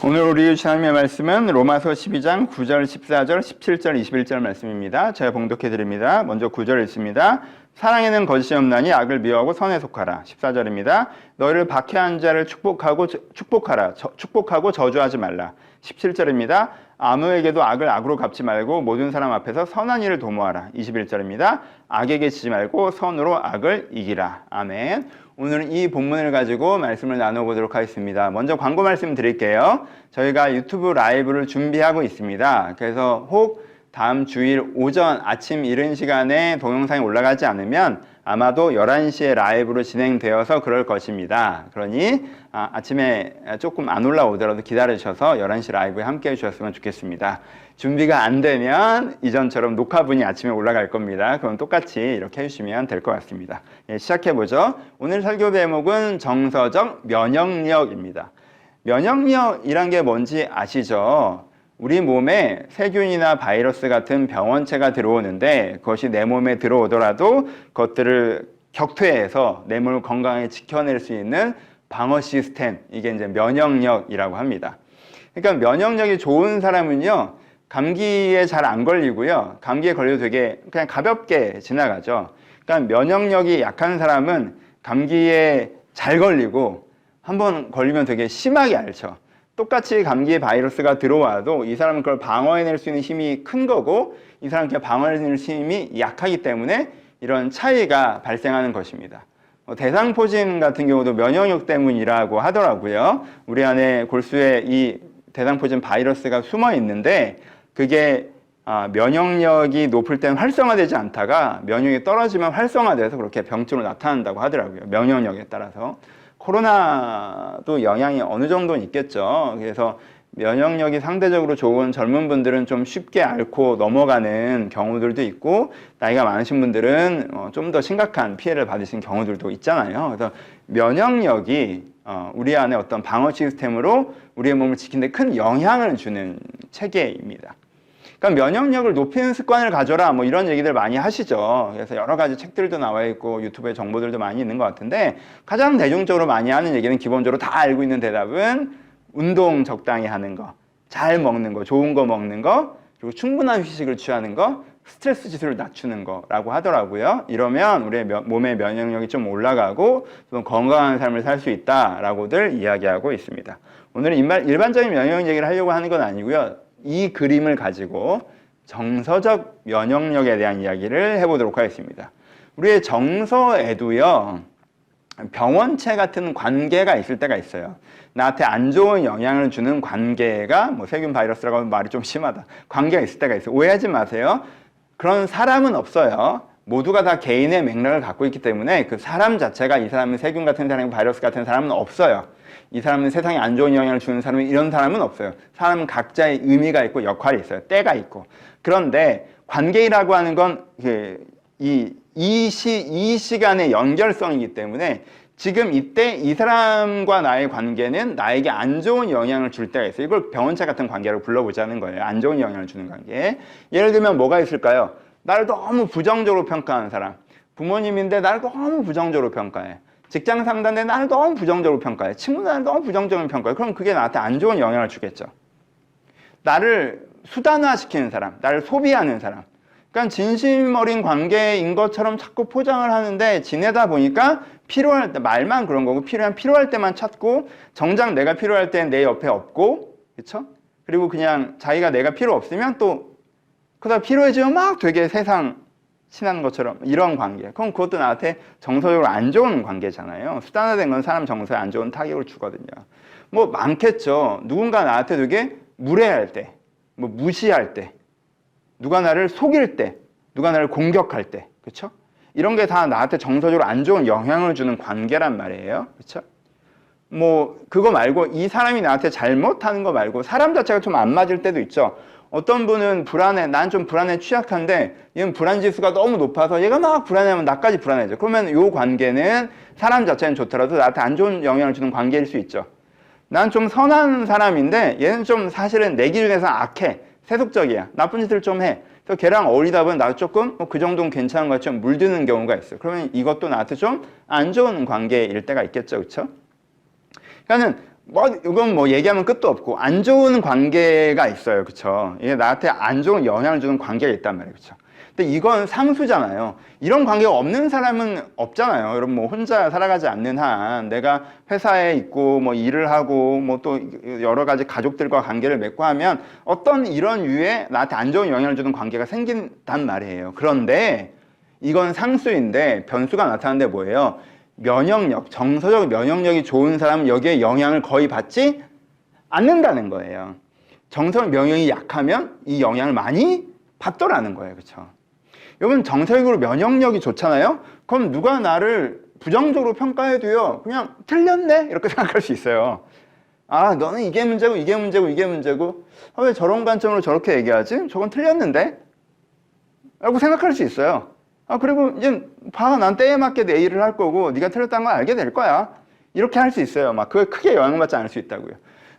오늘 우리 하나님의 말씀은 로마서 12장 9절, 14절, 17절, 21절 말씀입니다. 제가 봉독해 드립니다. 먼저 9절 읽습니다. 사랑에는 거짓이 없나니 악을 미워하고 선에 속하라. 14절입니다. 너희를 박해한 자를 축복하고 저주하지 말라. 17절입니다. 아무에게도 악을 악으로 갚지 말고 모든 사람 앞에서 선한 일을 도모하라. 21절입니다. 악에게 지지 말고 선으로 악을 이기라. 아멘. 오늘은 이 본문을 가지고 말씀을 나눠보도록 하겠습니다. 먼저 광고 말씀 드릴게요. 저희가 유튜브 라이브를 준비하고 있습니다. 그래서 혹 다음 주일 오전 아침 이른 시간에 동영상이 올라가지 않으면 아마도 11시에 라이브로 진행되어서 그럴 것입니다. 그러니 아침에 조금 안 올라오더라도 기다려주셔서 11시 라이브에 함께 해주셨으면 좋겠습니다. 준비가 안 되면 이전처럼 녹화분이 아침에 올라갈 겁니다. 그럼 똑같이 이렇게 해주시면 될 것 같습니다. 시작해보죠. 오늘 설교 제목은 정서적 면역력입니다. 면역력이란 게 뭔지 아시죠? 우리 몸에 세균이나 바이러스 같은 병원체가 들어오는데 그것이 내 몸에 들어오더라도 그것들을 격퇴해서 내 몸을 건강하게 지켜낼 수 있는 방어 시스템, 이게 이제 면역력이라고 합니다. 그러니까 면역력이 좋은 사람은요, 감기에 잘 안 걸리고요, 감기에 걸려도 되게 그냥 가볍게 지나가죠. 그러니까 면역력이 약한 사람은 감기에 잘 걸리고 한번 걸리면 되게 심하게 앓죠. 똑같이 감기에 바이러스가 들어와도 이 사람은 그걸 방어해낼 수 있는 힘이 큰 거고 이 사람은 그냥 방어해낼 수 있는 힘이 약하기 때문에 이런 차이가 발생하는 것입니다. 대상포진 같은 경우도 면역력 때문이라고 하더라고요. 우리 안에 골수에 이 대상포진 바이러스가 숨어 있는데 그게 면역력이 높을 때는 활성화되지 않다가 면역력이 떨어지면 활성화돼서 그렇게 병증으로 나타난다고 하더라고요. 면역력에 따라서. 코로나도 영향이 어느 정도는 있겠죠. 그래서 면역력이 상대적으로 좋은 젊은 분들은 좀 쉽게 앓고 넘어가는 경우들도 있고 나이가 많으신 분들은 좀 더 심각한 피해를 받으신 경우들도 있잖아요. 그래서 면역력이 우리 안에 어떤 방어 시스템으로 우리의 몸을 지키는 데 큰 영향을 주는 체계입니다. 그러니까 면역력을 높이는 습관을 가져라 뭐 이런 얘기들 많이 하시죠. 그래서 여러 가지 책들도 나와 있고 유튜브에 정보들도 많이 있는 것 같은데 가장 대중적으로 많이 하는 얘기는 기본적으로 다 알고 있는 대답은 운동 적당히 하는 거, 잘 먹는 거, 좋은 거 먹는 거, 그리고 충분한 휴식을 취하는 거, 스트레스 지수를 낮추는 거라고 하더라고요. 이러면 우리의 몸의 면역력이 좀 올라가고 좀 건강한 삶을 살 수 있다라고들 이야기하고 있습니다. 오늘은 일반적인 면역력 얘기를 하려고 하는 건 아니고요. 이 그림을 가지고 정서적 면역력에 대한 이야기를 해보도록 하겠습니다. 우리의 정서에도요, 병원체 같은 관계가 있을 때가 있어요. 나한테 안 좋은 영향을 주는 관계가, 뭐 세균 바이러스라고 하면 말이 좀 심하다. 관계가 있을 때가 있어요. 오해하지 마세요. 그런 사람은 없어요. 모두가 다 개인의 맥락을 갖고 있기 때문에 그 사람 자체가 이 사람은 세균 같은 사람이고 바이러스 같은 사람은 없어요. 이 사람은 세상에 안 좋은 영향을 주는 사람은 이런 사람은 없어요. 사람은 각자의 의미가 있고 역할이 있어요. 때가 있고. 그런데 관계라고 하는 건 이 시간의 연결성이기 때문에 지금 이때 이 사람과 나의 관계는 나에게 안 좋은 영향을 줄 때가 있어요. 이걸 병원체 같은 관계로 불러보자는 거예요. 안 좋은 영향을 주는 관계. 예를 들면 뭐가 있을까요? 나를 너무 부정적으로 평가하는 사람. 부모님인데 나를 너무 부정적으로 평가해. 직장 상사인데 나를 너무 부정적으로 평가해. 친구들 나를 너무 부정적으로 평가해. 그럼 그게 나한테 안 좋은 영향을 주겠죠. 나를 수단화시키는 사람, 나를 소비하는 사람. 그러니까 진심 어린 관계인 것처럼 자꾸 포장을 하는데 지내다 보니까 필요할 때, 말만 그런 거고 필요할 때만 찾고 정작 내가 필요할 때는 내 옆에 없고, 그렇죠? 그리고 그냥 자기가 내가 필요 없으면 또 그러다 필요해지면 막 되게 세상 친한 것처럼 이런 관계. 그럼 그것도 나한테 정서적으로 안 좋은 관계잖아요. 수단화된 건 사람 정서에 안 좋은 타격을 주거든요. 뭐 많겠죠. 누군가 나한테 되게 무례할 때, 뭐 무시할 때, 누가 나를 속일 때, 누가 나를 공격할 때, 그렇죠? 이런 게 다 나한테 정서적으로 안 좋은 영향을 주는 관계란 말이에요. 그렇죠? 뭐 그거 말고 이 사람이 나한테 잘못하는 거 말고 사람 자체가 좀 안 맞을 때도 있죠. 어떤 분은 불안해, 난 좀 불안에 취약한데 얘는 불안지수가 너무 높아서 얘가 막 불안해하면 나까지 불안해져. 그러면 이 관계는 사람 자체는 좋더라도 나한테 안 좋은 영향을 주는 관계일 수 있죠. 난 좀 선한 사람인데 얘는 좀 사실은 내 기준에서 악해, 세속적이야, 나쁜 짓을 좀 해. 그래서 걔랑 어울리다 보면 나도 조금 그 정도는 괜찮은 것처럼 물드는 경우가 있어요. 그러면 이것도 나한테 좀 안 좋은 관계일 때가 있겠죠. 그렇죠? 그러니까는 뭐 이건 뭐 얘기하면 끝도 없고 안 좋은 관계가 있어요, 그렇죠? 이게 나한테 안 좋은 영향을 주는 관계가 있단 말이에요, 그렇죠? 근데 이건 상수잖아요. 이런 관계가 없는 사람은 없잖아요. 여러분 뭐 혼자 살아가지 않는 한 내가 회사에 있고 뭐 일을 하고 뭐 또 여러 가지 가족들과 관계를 맺고 하면 어떤 이런 유의 나한테 안 좋은 영향을 주는 관계가 생긴단 말이에요. 그런데 이건 상수인데 변수가 나타나는데 뭐예요? 면역력, 정서적 면역력이 좋은 사람은 여기에 영향을 거의 받지 않는다는 거예요. 정서적 면역력이 약하면 이 영향을 많이 받더라는 거예요. 그렇죠? 여러분 정서적으로 면역력이 좋잖아요? 그럼 누가 나를 부정적으로 평가해도요 그냥 틀렸네? 이렇게 생각할 수 있어요. 아 너는 이게 문제고 이게 문제고 이게 문제고 아, 왜 저런 관점으로 저렇게 얘기하지? 저건 틀렸는데? 라고 생각할 수 있어요. 아 그리고 이제 봐, 난 때에 맞게 내 일을 할 거고 네가 틀렸다는 걸 알게 될 거야. 이렇게 할 수 있어요. 막 그걸 크게 영향을 받지 않을 수 있다고요.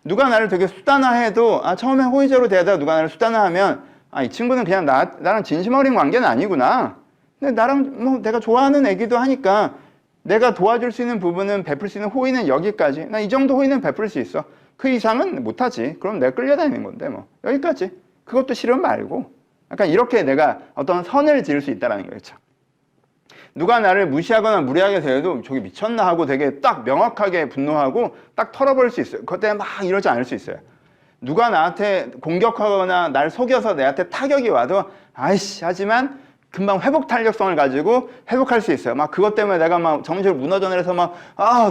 누가 나를 되게 수단화해도 처음에 호의적으로 대하다가 누가 나를 수단화하면 이 친구는 그냥 나랑 진심 어린 관계는 아니구나. 근데 나랑 뭐 내가 좋아하는 애기도 하니까 내가 도와줄 수 있는 부분은 베풀 수 있는 호의는 여기까지. 나 이 정도 호의는 베풀 수 있어. 그 이상은 못하지. 그럼 내가 끌려다니는 건데 뭐 여기까지. 그것도 싫으면 말고. 약간 이렇게 내가 어떤 선을 지을 수 있다는 거예요. 그렇죠? 누가 나를 무시하거나 무례하게 대해도 저기 미쳤나 하고 되게 딱 명확하게 분노하고 딱 털어버릴 수 있어요. 그때 막 이러지 않을 수 있어요. 누가 나한테 공격하거나 날 속여서 내한테 타격이 와도 아이씨 하지만 금방 회복 탄력성을 가지고 회복할 수 있어요. 막 그것 때문에 내가 막 정신적으로 무너져 내려서 막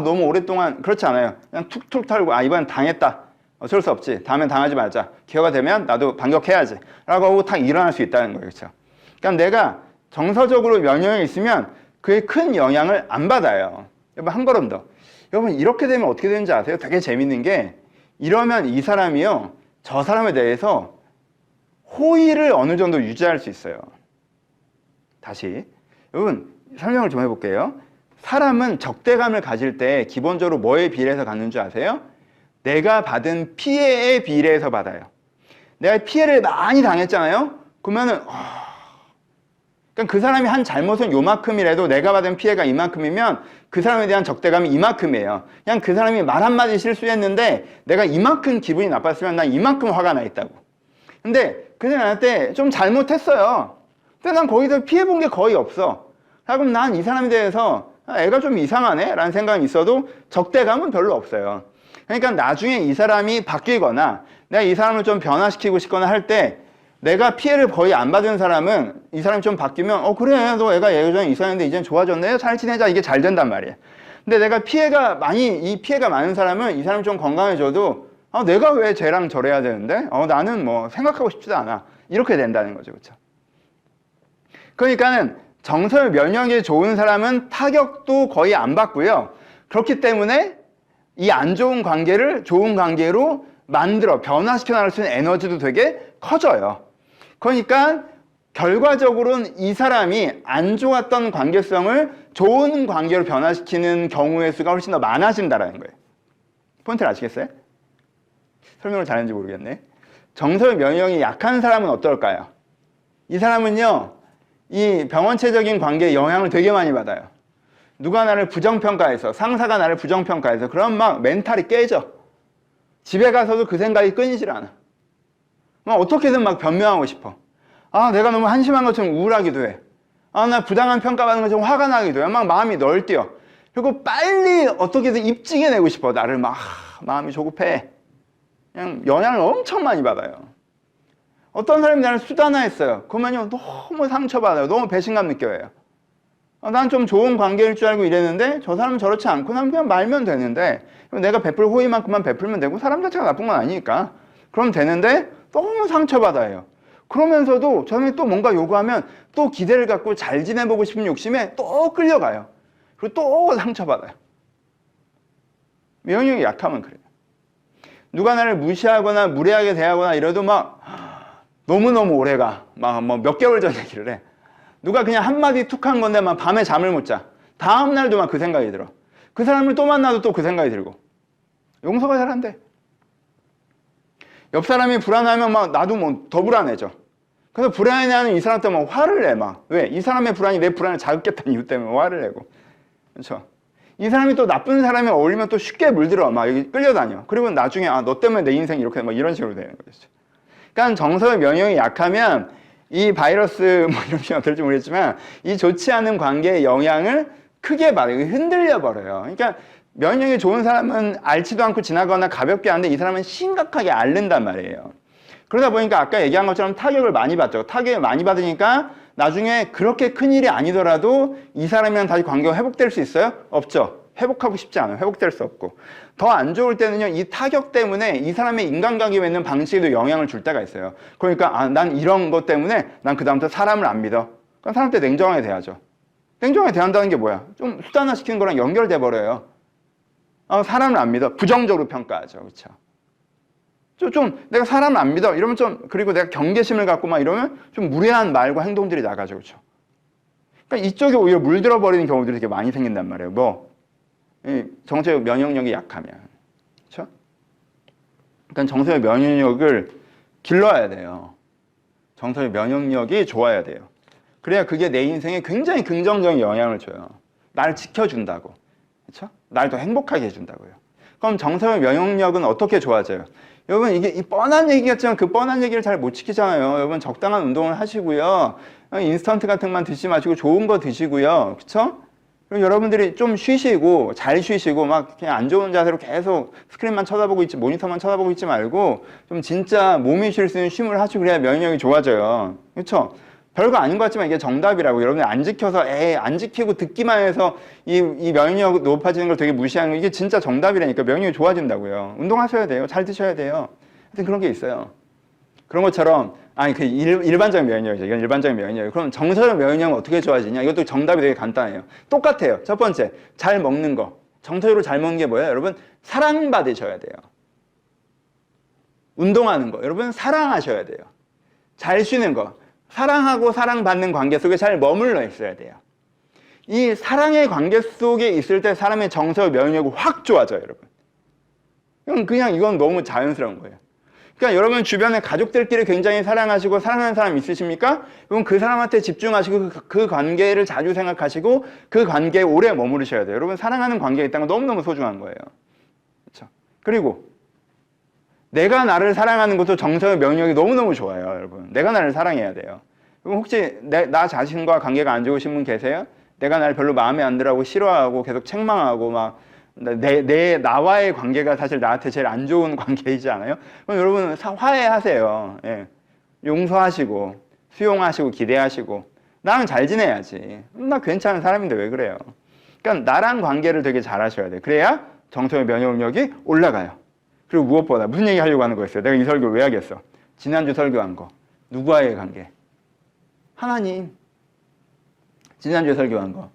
너무 오랫동안 그렇지 않아요. 그냥 툭툭 털고 이번엔 당했다. 어쩔 수 없지. 다음엔 당하지 말자. 기회가 되면 나도 반격해야지. 라고 하고 탁 일어날 수 있다는 거예요. 그렇죠? 그러니까 내가 정서적으로 면역이 있으면 그에 큰 영향을 안 받아요. 여러분 한 걸음 더. 여러분 이렇게 되면 어떻게 되는지 아세요? 되게 재밌는 게 이러면 이 사람이요 저 사람에 대해서 호의를 어느 정도 유지할 수 있어요. 다시 여러분 설명을 좀 해볼게요. 사람은 적대감을 가질 때 기본적으로 뭐에 비례해서 갖는 줄 아세요? 내가 받은 피해에 비례해서 받아요. 내가 피해를 많이 당했잖아요. 그러면은 그러니까 그 사람이 한 잘못은 요만큼이라도 내가 받은 피해가 이만큼이면 그 사람에 대한 적대감이 이만큼이에요. 그냥 그 사람이 말 한마디 실수했는데 내가 이만큼 기분이 나빴으면 난 이만큼 화가 나 있다고. 근데 그 사람한테 좀 잘못했어요. 근데 난 거기서 피해본 게 거의 없어. 그럼 난 이 사람에 대해서 애가 좀 이상하네 라는 생각이 있어도 적대감은 별로 없어요. 그러니까 나중에 이 사람이 바뀌거나 내가 이 사람을 좀 변화시키고 싶거나 할 때 내가 피해를 거의 안 받은 사람은 이 사람이 좀 바뀌면 그래 너 애가 예전에 이상했는데 이젠 좋아졌네 잘 지내자 이게 잘 된단 말이에요. 근데 내가 이 피해가 많은 사람은 이 사람이 좀 건강해져도 내가 왜 쟤랑 저래야 되는데 나는 뭐 생각하고 싶지도 않아 이렇게 된다는 거죠. 그렇죠? 그러니까는 정서 면역이 좋은 사람은 타격도 거의 안 받고요. 그렇기 때문에 이 안 좋은 관계를 좋은 관계로 만들어 변화시켜 나갈 수 있는 에너지도 되게 커져요. 그러니까 결과적으로는 이 사람이 안 좋았던 관계성을 좋은 관계로 변화시키는 경우의 수가 훨씬 더 많아진다는 거예요. 포인트를 아시겠어요? 설명을 잘했는지 모르겠네. 정서 면역이 약한 사람은 어떨까요? 이 사람은요, 이 병원체적인 관계에 영향을 되게 많이 받아요. 누가 나를 부정평가해서, 상사가 나를 부정평가해서, 그럼 막 멘탈이 깨져. 집에 가서도 그 생각이 끊이질 않아. 막 어떻게든 막 변명하고 싶어. 내가 너무 한심한 것처럼 우울하기도 해. 나 부당한 평가받는 것처럼 화가 나기도 해. 막 마음이 널뛰어. 그리고 빨리 어떻게든 입증해내고 싶어. 나를 막 마음이 조급해. 그냥 영향을 엄청 많이 받아요. 어떤 사람이 나를 수단화했어요. 그러면요 너무 상처받아요. 너무 배신감 느껴요. 난 좀 좋은 관계일 줄 알고 이랬는데 저 사람은 저렇지 않고 난 그냥 말면 되는데 내가 베풀 호의만큼만 베풀면 되고 사람 자체가 나쁜 건 아니니까 그럼 되는데 너무 상처받아요. 그러면서도 저 사람이 또 뭔가 요구하면 또 기대를 갖고 잘 지내보고 싶은 욕심에 또 끌려가요. 그리고 또 상처받아요. 면역력이 약하면 그래요. 누가 나를 무시하거나 무례하게 대하거나 이래도 막 너무너무 오래가. 막 뭐 몇 개월 전 얘기를 해. 누가 그냥 한마디 툭 한 건데 막 밤에 잠을 못 자. 다음 날도 막 그 생각이 들어. 그 사람을 또 만나도 또 그 생각이 들고. 용서가 잘 안 돼. 옆 사람이 불안하면 막 나도 뭐 더 불안해져. 그래서 불안해하는 이 사람 때문에 화를 내 막. 왜? 이 사람의 불안이 내 불안을 자극했다는 이유 때문에 화를 내고. 그렇죠? 이 사람이 또 나쁜 사람이 어울리면 또 쉽게 물들어. 막 여기 끌려다녀. 그리고 나중에 너 때문에 내 인생 이렇게 막 이런 식으로 되는 거죠. 그러니까 정서의 면역이 약하면 이 바이러스 뭐 이런 표현 어떨지 모르겠지만 이 좋지 않은 관계의 영향을 크게 받아요. 흔들려 버려요. 그러니까 면역이 좋은 사람은 앓지도 않고 지나거나 가볍게 하는데 이 사람은 심각하게 앓는단 말이에요. 그러다 보니까 아까 얘기한 것처럼 타격을 많이 받죠. 타격을 많이 받으니까 나중에 그렇게 큰일이 아니더라도 이 사람이랑 다시 관계가 회복될 수 있어요? 없죠. 회복하고 싶지 않아요. 회복될 수 없고. 더 안 좋을 때는요, 이 타격 때문에 이 사람의 인간관계 맺는 방식에도 영향을 줄 때가 있어요. 그러니까 난 이런 것 때문에 난 그다음부터 사람을 안 믿어. 그럼 사람한테 냉정하게 대하죠. 냉정하게 대한다는 게 뭐야? 좀 수단화시키는 거랑 연결돼 버려요. 사람을 안 믿어. 부정적으로 평가하죠. 그렇죠? 좀 내가 사람을 안 믿어. 이러면 그리고 내가 경계심을 갖고 막 이러면 좀 무례한 말과 행동들이 나가죠. 그렇죠? 그러니까 이쪽에 오히려 물들어 버리는 경우들이 되게 많이 생긴단 말이에요. 정서적 면역력이 약하면. 그렇죠? 그러니까 정서적 면역력을 길러야 돼요. 정서적 면역력이 좋아야 돼요. 그래야 그게 내 인생에 굉장히 긍정적인 영향을 줘요. 나를 지켜준다고. 그렇죠? 날 더 행복하게 해준다고요. 그럼 정서적 면역력은 어떻게 좋아져요? 여러분 이게 이 뻔한 얘기 같지만 그 뻔한 얘기를 잘 못 지키잖아요. 여러분 적당한 운동을 하시고요. 인스턴트 같은 것만 드시지 마시고 좋은 거 드시고요. 그렇죠? 그리고 여러분들이 좀 쉬시고 잘 쉬시고 막 그냥 안 좋은 자세로 계속 스크린만 쳐다보고 있지 모니터만 쳐다보고 있지 말고 좀 진짜 몸이 쉴 수 있는 쉼을 하시고 그래야 면역력이 좋아져요. 그렇죠? 별거 아닌 것 같지만 이게 정답이라고. 여러분들 안 지켜서 안 지키고 듣기만 해서 이 면역력 높아지는 걸 되게 무시하는 거 이게 진짜 정답이라니까. 면역력이 좋아진다고요. 운동하셔야 돼요. 잘 드셔야 돼요. 하여튼 그런 게 있어요. 그런 것처럼 그 일반적인 면역력이죠. 이건 일반적인 면역력. 그럼 정서적 면역력은 어떻게 좋아지냐? 이것도 정답이 되게 간단해요. 똑같아요. 첫 번째, 잘 먹는 거. 정서적으로 잘 먹는 게 뭐예요? 여러분 사랑받으셔야 돼요. 운동하는 거. 여러분 사랑하셔야 돼요. 잘 쉬는 거. 사랑하고 사랑받는 관계 속에 잘 머물러 있어야 돼요. 이 사랑의 관계 속에 있을 때 사람의 정서적 면역력이 확 좋아져요, 여러분. 그냥 이건 너무 자연스러운 거예요. 그러니까 여러분 주변에 가족들끼리 굉장히 사랑하시고 사랑하는 사람 있으십니까? 그럼 그 사람한테 집중하시고 그 관계를 자주 생각하시고 그 관계에 오래 머무르셔야 돼요. 여러분 사랑하는 관계가 있다는 건 너무너무 소중한 거예요. 그렇죠? 그리고 내가 나를 사랑하는 것도 정서적 면역력이 너무너무 좋아요, 여러분. 내가 나를 사랑해야 돼요. 그럼 혹시 나 자신과 관계가 안 좋으신 분 계세요? 내가 나를 별로 마음에 안 들어하고 싫어하고 계속 책망하고 막 나와의 관계가 사실 나한테 제일 안 좋은 관계이지 않아요? 그럼 여러분 화해하세요. 예. 용서하시고 수용하시고 기대하시고 나랑 잘 지내야지. 나 괜찮은 사람인데 왜 그래요? 그러니까 나랑 관계를 되게 잘 하셔야 돼요. 그래야 정서적 면역력이 올라가요. 그리고 무엇보다 무슨 얘기 하려고 하는 거였어요? 내가 이 설교를 왜 하겠어? 지난주 설교한 거. 누구와의 관계? 하나님. 지난주에 설교한 거.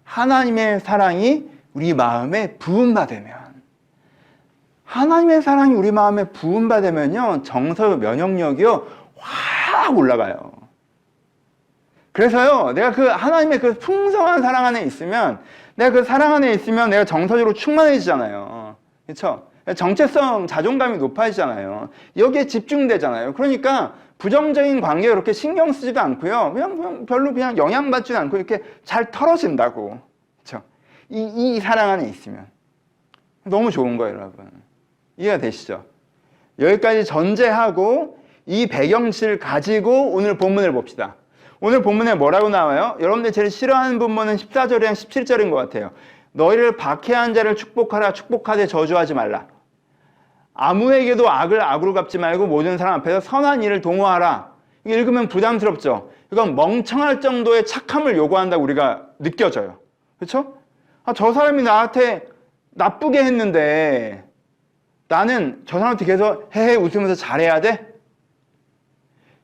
하나님의 사랑이 우리 마음에 부음받으면, 하나님의 사랑이 우리 마음에 부음받으면요, 정서적 면역력이요 확 올라가요. 그래서요, 내가 그 하나님의 그 풍성한 사랑 안에 있으면, 내가 그 사랑 안에 있으면 내가 정서적으로 충만해지잖아요. 그렇죠? 정체성, 자존감이 높아지잖아요. 여기에 집중되잖아요. 그러니까 부정적인 관계에 그렇게 신경 쓰지도 않고요. 그냥 별로 그냥 영향받지도 않고 이렇게 잘 털어진다고. 그렇죠? 이 사랑 안에 있으면 너무 좋은 거예요, 여러분. 이해가 되시죠? 여기까지 전제하고 이 배경치를 가지고 오늘 본문을 봅시다. 오늘 본문에 뭐라고 나와요? 여러분들 제일 싫어하는 본문은 14절이랑 17절인 것 같아요. 너희를 박해한 자를 축복하라. 축복하되 저주하지 말라. 아무에게도 악을 악으로 갚지 말고 모든 사람 앞에서 선한 일을 도모하라. 이게 읽으면 부담스럽죠? 이건 멍청할 정도의 착함을 요구한다고 우리가 느껴져요. 그렇죠? 저 사람이 나한테 나쁘게 했는데 나는 저 사람한테 계속 헤헤 웃으면서 잘해야 돼?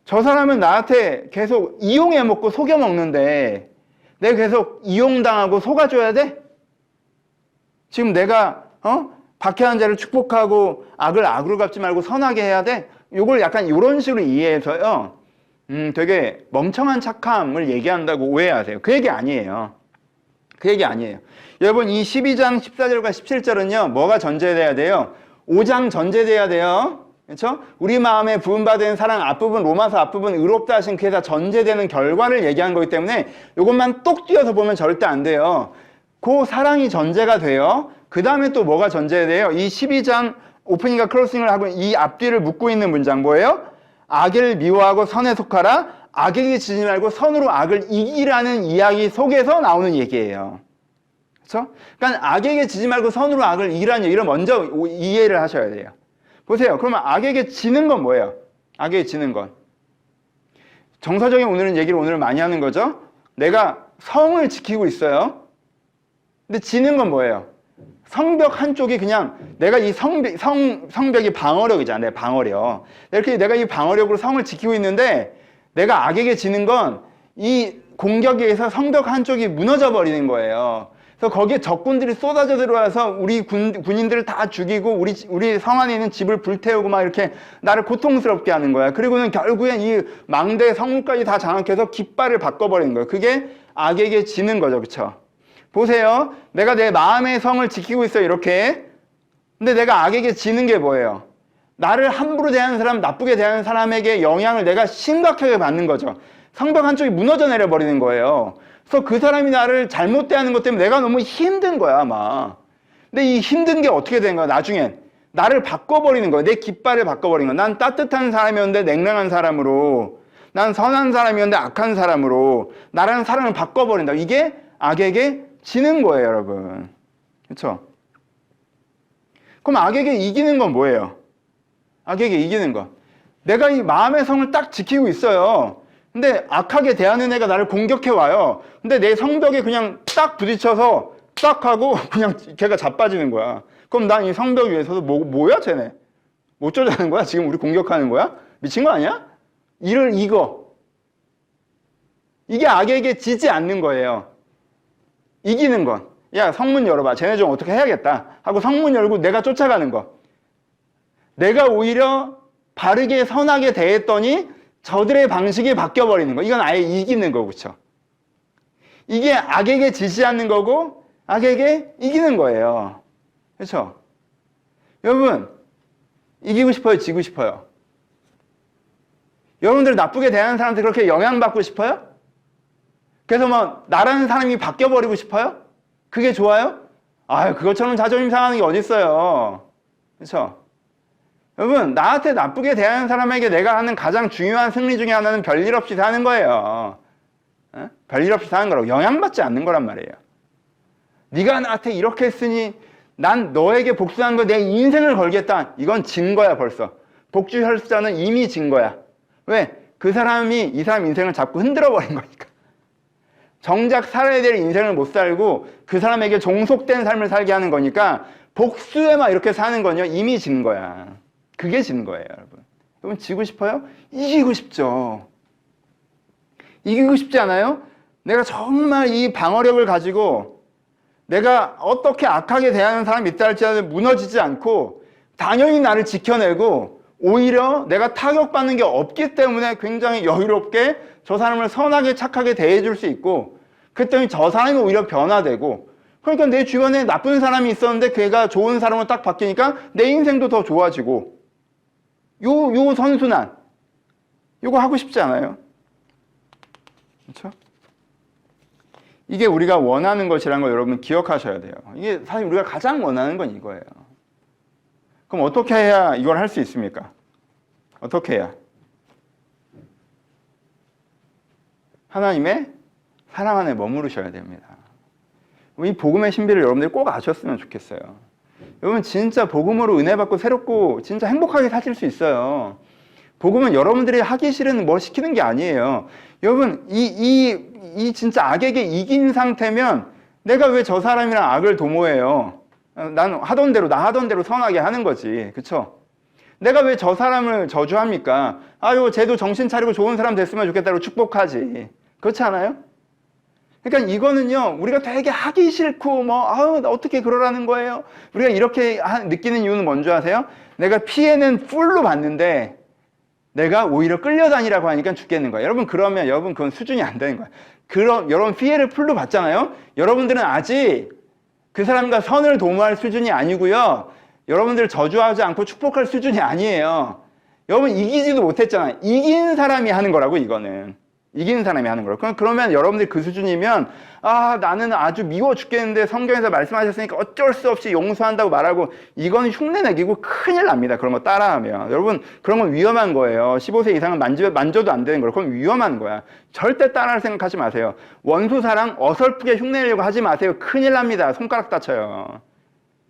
저 사람은 나한테 계속 이용해 먹고 속여 먹는데 내가 계속 이용당하고 속아줘야 돼? 지금 내가 박해한 자를 축복하고 악을 악으로 갚지 말고 선하게 해야 돼? 요걸 약간 이런 식으로 이해해서요. 되게 멍청한 착함을 얘기한다고 오해하세요. 그 얘기 아니에요. 그 얘기 아니에요. 여러분 이 12장 14절과 17절은요. 뭐가 전제돼야 돼요? 5장 전제돼야 돼요. 그렇죠? 우리 마음에 부음받은 사랑 앞부분, 로마서 앞부분 의롭다 하신 그게 다 전제되는 결과를 얘기한 거기 때문에 이것만 똑 띄어서 보면 절대 안 돼요. 그 사랑이 전제가 돼요. 그 다음에 또 뭐가 전제돼요? 이 12장 오프닝과 클로징을 하고 이 앞뒤를 묶고 있는 문장 뭐예요? 악을 미워하고 선에 속하라. 악에게 지지 말고 선으로 악을 이기라는 이야기 속에서 나오는 얘기예요. 그렇죠? 그러니까 악에게 지지 말고 선으로 악을 이기라는 얘기를 먼저 이해를 하셔야 돼요. 보세요. 그러면 악에게 지는 건 뭐예요? 악에게 지는 건. 정서적인 오늘은 얘기를 오늘 많이 하는 거죠. 내가 성을 지키고 있어요. 근데 지는 건 뭐예요? 성벽 한쪽이 그냥 내가 이 성벽이 방어력이잖아. 내 방어력. 이렇게 내가 이 방어력으로 성을 지키고 있는데 내가 악에게 지는 건 이 공격에 의해서 성벽 한쪽이 무너져 버리는 거예요. 그래서 거기에 적군들이 쏟아져 들어와서 우리 군인들을 다 죽이고 우리 성 안에 있는 집을 불태우고 막 이렇게 나를 고통스럽게 하는 거야. 그리고는 결국엔 이 망대 성문까지 다 장악해서 깃발을 바꿔버리는 거예요. 그게 악에게 지는 거죠. 그렇죠? 보세요. 내가 내 마음의 성을 지키고 있어요. 이렇게. 근데 내가 악에게 지는 게 뭐예요? 나를 함부로 대하는 사람, 나쁘게 대하는 사람에게 영향을 내가 심각하게 받는 거죠. 성벽 한쪽이 무너져 내려버리는 거예요. 그래서 그 사람이 나를 잘못 대하는 것 때문에 내가 너무 힘든 거야, 아마. 근데 이 힘든 게 어떻게 된 거야, 나중엔? 나를 바꿔버리는 거야. 내 깃발을 바꿔버리는 거야. 난 따뜻한 사람이었는데 냉랭한 사람으로, 난 선한 사람이었는데 악한 사람으로, 나라는 사람을 바꿔버린다. 이게 악에게 지는 거예요, 여러분. 그렇죠? 그럼 악에게 이기는 건 뭐예요? 악에게 이기는 거. 내가 이 마음의 성을 딱 지키고 있어요. 근데 악하게 대하는 애가 나를 공격해 와요. 근데 내 성벽에 그냥 딱 부딪혀서 딱 하고 그냥 걔가 자빠지는 거야. 그럼 난 이 성벽 위에서도 뭐야 쟤네? 못 쫓아가는 거야? 지금 우리 공격하는 거야? 미친 거 아니야? 이를 이거. 이게 악에게 지지 않는 거예요. 이기는 건. 야, 성문 열어봐. 쟤네 좀 어떻게 해야겠다. 하고 성문 열고 내가 쫓아가는 거. 내가 오히려 바르게 선하게 대했더니 저들의 방식이 바뀌어버리는 거. 이건 아예 이기는 거고, 그렇죠? 이게 악에게 지지 않는 거고 악에게 이기는 거예요. 그렇죠? 여러분, 이기고 싶어요? 지고 싶어요? 여러분들 나쁘게 대하는 사람한테 그렇게 영향받고 싶어요? 그래서 뭐 나라는 사람이 바뀌어버리고 싶어요? 그게 좋아요? 아유, 그것처럼 자존심 상하는 게 어딨어요. 그렇죠? 여러분, 나한테 나쁘게 대하는 사람에게 내가 하는 가장 중요한 승리 중에 하나는 별일 없이 사는 거예요. 에? 별일 없이 사는 거라고. 영향받지 않는 거란 말이에요. 네가 나한테 이렇게 했으니 난 너에게 복수하는 거 내 인생을 걸겠다. 이건 진 거야, 벌써. 복주 혈자는 이미 진 거야. 왜? 그 사람이 이 사람 인생을 자꾸 흔들어 버린 거니까. 정작 살아야 될 인생을 못 살고 그 사람에게 종속된 삶을 살게 하는 거니까 복수에만 이렇게 사는 건요, 이미 진 거야. 그게 진 거예요, 여러분. 여러분, 지고 싶어요? 이기고 싶죠. 이기고 싶지 않아요? 내가 정말 이 방어력을 가지고 내가 어떻게 악하게 대하는 사람이 있다 할지라도 무너지지 않고 당연히 나를 지켜내고 오히려 내가 타격받는 게 없기 때문에 굉장히 여유롭게 저 사람을 선하게 착하게 대해줄 수 있고 그랬더니 저 사람이 오히려 변화되고 그러니까 내 주변에 나쁜 사람이 있었는데 걔가 좋은 사람으로 딱 바뀌니까 내 인생도 더 좋아지고 요 선순환 요거 하고 싶지 않아요? 그렇죠? 이게 우리가 원하는 것이라는 걸 여러분 기억하셔야 돼요. 이게 사실 우리가 가장 원하는 건 이거예요. 그럼 어떻게 해야 이걸 할 수 있습니까? 어떻게 해야? 하나님의 사랑 안에 머무르셔야 됩니다. 이 복음의 신비를 여러분들이 꼭 아셨으면 좋겠어요. 여러분 진짜 복음으로 은혜 받고 새롭고 진짜 행복하게 사실 수 있어요. 복음은 여러분들이 하기 싫은 뭘 시키는 게 아니에요. 여러분 이 진짜 악에게 이긴 상태면 내가 왜 저 사람이랑 악을 도모해요? 난 하던 대로 선하게 하는 거지. 그쵸? 내가 왜 저 사람을 저주합니까? 아유 쟤도 정신 차리고 좋은 사람 됐으면 좋겠다고 축복하지. 그렇지 않아요? 그러니까 이거는요 우리가 되게 하기 싫고 아우 어떻게 그러라는 거예요? 우리가 이렇게 느끼는 이유는 뭔지 아세요? 내가 피해는 풀로 받는데 내가 오히려 끌려다니라고 하니까 죽겠는 거예요. 그러면 여러분 그건 수준이 안 되는 거예요. 그럼 여러분 피해를 풀로 받잖아요. 여러분들은 아직 그 사람과 선을 도모할 수준이 아니고요. 여러분들 저주하지 않고 축복할 수준이 아니에요. 여러분 이기지도 못했잖아요. 이긴 사람이 하는 거라고 이거는. 이기는 사람이 하는 거예요. 그러면 여러분들이 그 수준이면 나는 아주 미워 죽겠는데 성경에서 말씀하셨으니까 어쩔 수 없이 용서한다고 말하고 이건 흉내내기고 큰일 납니다. 그런 거 따라하면. 여러분 그런 건 위험한 거예요. 15세 이상은 만져도 안 되는 거예요. 그건 위험한 거야. 절대 따라할 생각하지 마세요. 원수 사랑 어설프게 흉내내려고 하지 마세요. 큰일 납니다. 손가락 다쳐요.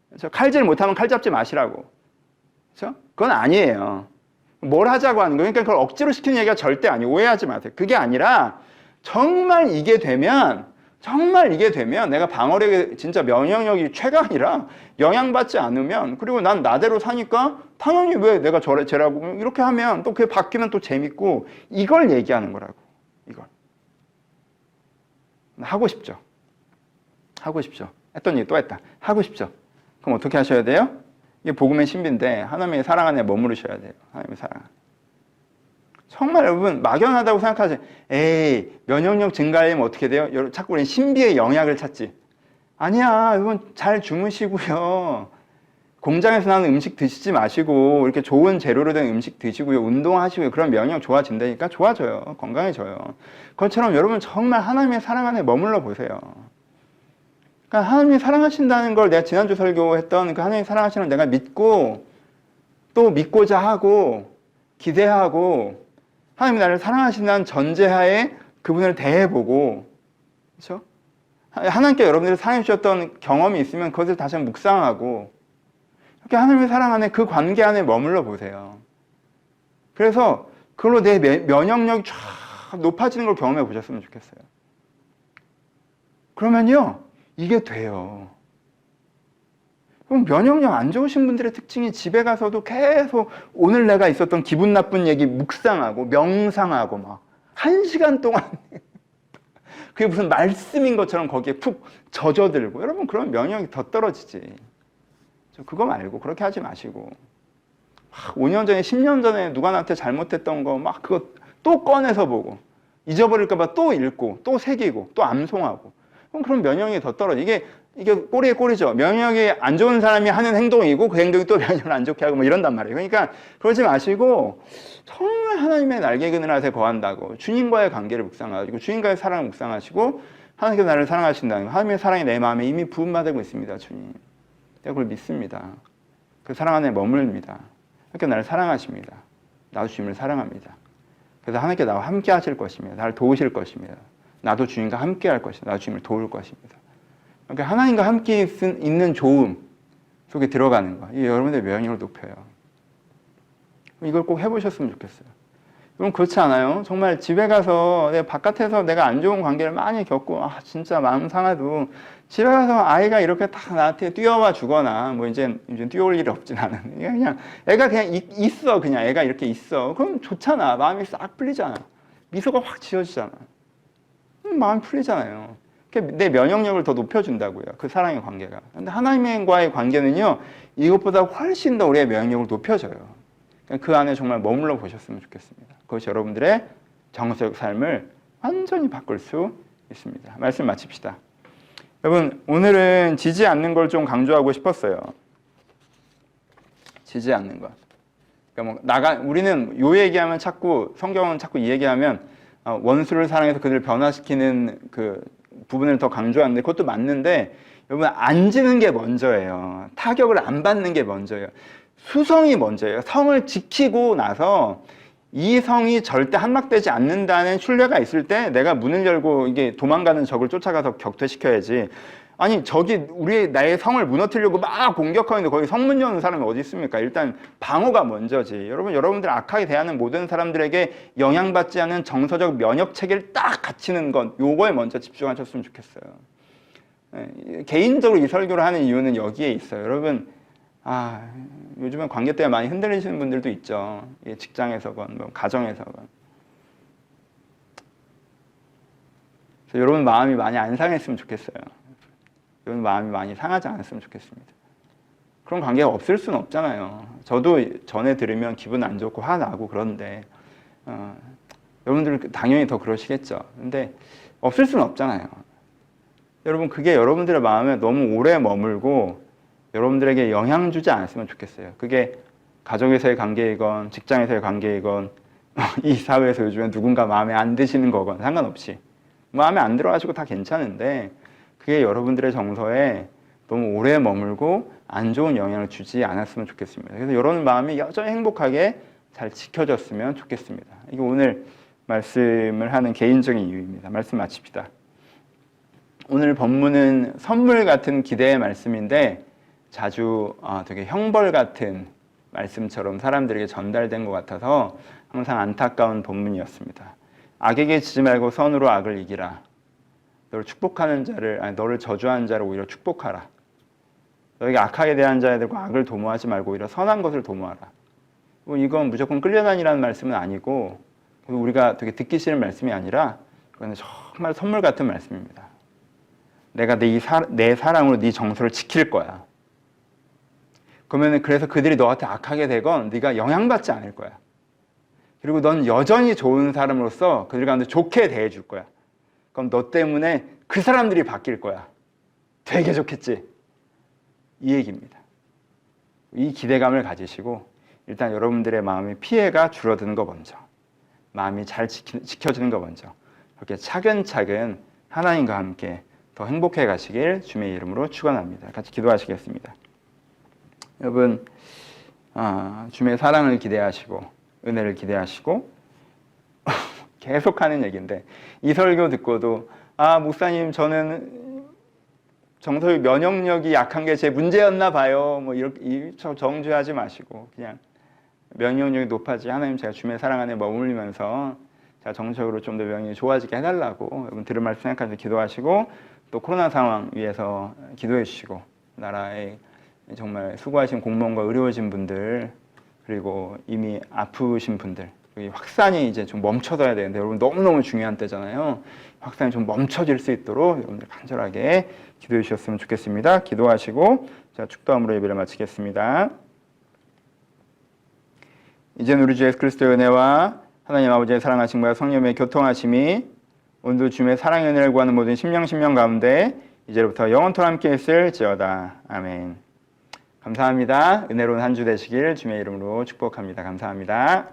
그렇죠? 칼질 못하면 칼 잡지 마시라고. 그렇죠? 그건 아니에요. 뭘 하자고 하는 거예요. 그러니까 그걸 억지로 시키는 얘기가 절대 아니에요. 오해하지 마세요. 그게 아니라 정말 이게 되면 내가 방어력이 진짜 면역력이 최강이라 영향받지 않으면 그리고 난 나대로 사니까 당연히 왜 내가 쟤라고 이렇게 하면 또 그게 바뀌면 또 재밌고 이걸 얘기하는 거라고. 이걸. 하고 싶죠. 했던 얘기 또 했다. 하고 싶죠. 그럼 어떻게 하셔야 돼요? 이게 복음의 신비인데 하나님의 사랑 안에 머무르셔야 돼요. 하나님의 사랑. 정말 여러분 막연하다고 생각하세요. 에이 면역력 증가하려면 어떻게 돼요? 여러분 자꾸 우리는 신비의 영약을 찾지. 아니야 여러분 잘 주무시고요. 공장에서 나는 음식 드시지 마시고 이렇게 좋은 재료로 된 음식 드시고요. 운동하시고요. 그럼 면역력 좋아진다니까 좋아져요. 건강해져요. 그것처럼 여러분 정말 하나님의 사랑 안에 머물러 보세요. 그러니까 하나님이 사랑하신다는 걸 내가 지난주 설교했던 그 하나님이 사랑하시는 걸 내가 믿고 또 믿고자 하고 기대하고 하나님이 나를 사랑하신다는 전제하에 그분을 대해보고 그렇죠? 하나님께 여러분들이 사랑해 주셨던 경험이 있으면 그것을 다시 한번 묵상하고 이렇게 하나님의 사랑 안에 그 관계 안에 머물러 보세요. 그래서 그걸로 내 면역력이 쫙 높아지는 걸 경험해 보셨으면 좋겠어요. 그러면요 이게 돼요. 그럼 면역력 안 좋으신 분들의 특징이 집에 가서도 계속 오늘 내가 있었던 기분 나쁜 얘기 묵상하고 명상하고 막 1시간 동안 그게 무슨 말씀인 것처럼 거기에 푹 젖어들고 여러분 그러면 면역력이 더 떨어지지. 그거 말고 그렇게 하지 마시고 5년 전에 10년 전에 누가 나한테 잘못했던 거 막 그거 또 꺼내서 보고 잊어버릴까 봐 또 읽고 또 새기고 또 암송하고 그럼 면역력이 더 떨어져. 이게 꼬리에 꼬리죠. 면역이 안 좋은 사람이 하는 행동이고 그 행동이 또 면역을 안 좋게 하고 뭐 이런단 말이에요. 그러니까 그러지 마시고 정말 하나님의 날개 그늘 아래 거한다고 주님과의 관계를 묵상하시고 주님과의 사랑을 묵상하시고 하나님께서 나를 사랑하신다는 하나님의 사랑이 내 마음에 이미 부음받고 있습니다. 주님. 내가 그걸 믿습니다. 그 사랑 안에 머물릅니다. 하나님께서 나를 사랑하십니다. 나도 주님을 사랑합니다. 그래서 하나님께 나와 함께 하실 것입니다. 나를 도우실 것입니다. 나도 주님과 함께 할 것이다. 나도 주님을 도울 것입니다. 그러니까 하나님과 함께 있는 좋음 속에 들어가는 거. 이게 여러분의 면역력을 높여요. 이걸 꼭 해보셨으면 좋겠어요. 그럼 그렇지 않아요? 정말 집에 가서 바깥에서 내가 안 좋은 관계를 많이 겪고 진짜 마음 상해도 집에 가서 아이가 이렇게 딱 나한테 뛰어와 주거나 뭐 이제 뛰어올 일이 없진 않은 그냥 애가 그냥 있어. 그냥 애가 이렇게 있어. 그럼 좋잖아. 마음이 싹 풀리잖아. 미소가 확 지어지잖아. 마음이 풀리잖아요. 내 면역력을 더 높여준다고요. 그 사랑의 관계가. 근데 하나님과의 관계는요, 이것보다 훨씬 더 우리의 면역력을 높여줘요. 그 안에 정말 머물러 보셨으면 좋겠습니다. 그것이 여러분들의 정서적 삶을 완전히 바꿀 수 있습니다. 말씀 마칩시다. 여러분, 오늘은 지지 않는 걸 좀 강조하고 싶었어요. 지지 않는 것. 그러니까 우리는 요 얘기하면 성경은 자꾸 이 얘기하면 원수를 사랑해서 그들을 변화시키는 그 부분을 더 강조하는데 그것도 맞는데 여러분 안 지는 게 먼저예요. 타격을 안 받는 게 먼저예요. 수성이 먼저예요. 성을 지키고 나서 이 성이 절대 함락되지 않는다는 신뢰가 있을 때 내가 문을 열고 이게 도망가는 적을 쫓아가서 격퇴시켜야지. 아니 나의 성을 무너뜨리려고 막 공격하는데 거기 성문 여는 사람이 어디 있습니까? 일단 방어가 먼저지. 여러분들 악하게 대하는 모든 사람들에게 영향받지 않는 정서적 면역 체계를 딱 갖추는 것 요거에 먼저 집중하셨으면 좋겠어요. 개인적으로 이 설교를 하는 이유는 여기에 있어요. 여러분 요즘은 관계 때문에 많이 흔들리시는 분들도 있죠. 직장에서건 뭐 가정에서건. 그래서 여러분 마음이 많이 안 상했으면 좋겠어요. 여러분 마음이 많이 상하지 않았으면 좋겠습니다. 그런 관계가 없을 수는 없잖아요. 저도 전에 들으면 기분 안 좋고 화나고 그런데 여러분들은 당연히 더 그러시겠죠. 근데 없을 수는 없잖아요. 여러분 그게 여러분들의 마음에 너무 오래 머물고 여러분들에게 영향 주지 않았으면 좋겠어요. 그게 가정에서의 관계이건 직장에서의 관계이건 이 사회에서 요즘에 누군가 마음에 안 드시는 거건 상관없이 마음에 안 들어가지고 다 괜찮은데 그게 여러분들의 정서에 너무 오래 머물고 안 좋은 영향을 주지 않았으면 좋겠습니다. 그래서 이런 마음이 여전히 행복하게 잘 지켜졌으면 좋겠습니다. 이게 오늘 말씀을 하는 개인적인 이유입니다. 말씀 마칩시다. 오늘 본문은 선물 같은 기대의 말씀인데 자주 되게 형벌 같은 말씀처럼 사람들에게 전달된 것 같아서 항상 안타까운 본문이었습니다. 악에게 지지 말고 선으로 악을 이기라. 너를 축복하는 자를, 아니 너를 저주하는 자를 오히려 축복하라. 너에게 악하게 대한 자들과 악을 도모하지 말고 오히려 선한 것을 도모하라. 뭐 이건 무조건 끌려다니라는 말씀은 아니고 우리가 되게 듣기 싫은 말씀이 아니라 그건 정말 선물 같은 말씀입니다. 내가 내 사랑으로 네 정서를 지킬 거야. 그러면 그래서 그들이 너한테 악하게 되건 네가 영향받지 않을 거야. 그리고 넌 여전히 좋은 사람으로서 그들 가운데 좋게 대해줄 거야. 그럼 너 때문에 그 사람들이 바뀔 거야. 되게 좋겠지? 이 얘기입니다. 이 기대감을 가지시고 일단 여러분들의 마음의 피해가 줄어드는 거 먼저, 마음이 잘 지켜지는 거 먼저, 그렇게 차근차근 하나님과 함께 더 행복해 가시길 주님의 이름으로 축원합니다. 같이 기도하시겠습니다. 여러분, 주님의 사랑을 기대하시고 은혜를 기대하시고 계속하는 얘기인데 이 설교 듣고도 목사님 저는 정서의 면역력이 약한 게 제 문제였나 봐요. 뭐 이렇게 정죄하지 마시고 그냥 면역력이 높아지 하나님 제가 주님의 사랑 안에 머물리면서 제가 정적으로 좀 더 면역력이 좋아지게 해달라고 여러분 들은 말씀 생각하면서 기도하시고 또 코로나 상황 위해서 기도해 주시고 나라에 정말 수고하신 공무원과 의료진 분들 그리고 이미 아프신 분들 여기 확산이 이제 좀 멈춰져야 되는데 여러분 너무너무 중요한 때잖아요. 확산이 좀 멈춰질 수 있도록 여러분들 간절하게 기도해 주셨으면 좋겠습니다. 기도하시고 제가 축도함으로 예배를 마치겠습니다. 이제는 우리 주 예수 그리스도의 은혜와 하나님 아버지의 사랑하심과 성령의 교통하심이 오늘도 주님의 사랑의 은혜를 구하는 모든 심령 가운데 이제부터 영원토록 함께 있을지어다. 아멘. 감사합니다. 은혜로운 한 주 되시길 주님의 이름으로 축복합니다. 감사합니다.